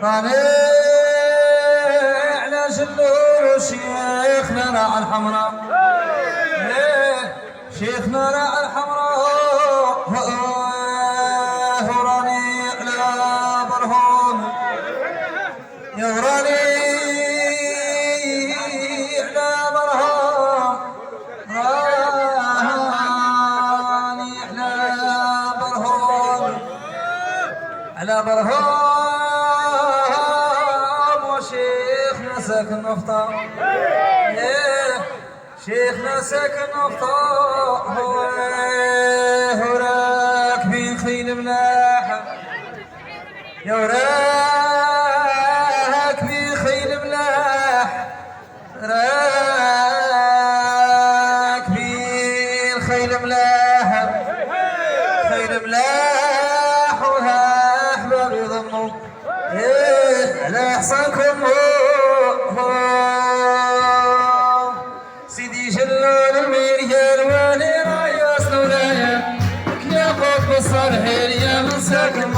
راني على جلور شيخنا راعى الحمراء، شيخنا راعى الحمراء، وراني على برهون، يا وراني على برهون، راني على برهون، على برهون، وشيخنا ساكن نفطة، شيخنا ساكن نفطة، هو راكبين خيل ملاحة، يا راكبين خيل ملاح، راكبين خيل ملاح، خيل ملاح، وها احباب يضموا على حصانكم، سيدي جلال المريال والي رايا صنولايا، يا قطب الصالحين يا من ساكن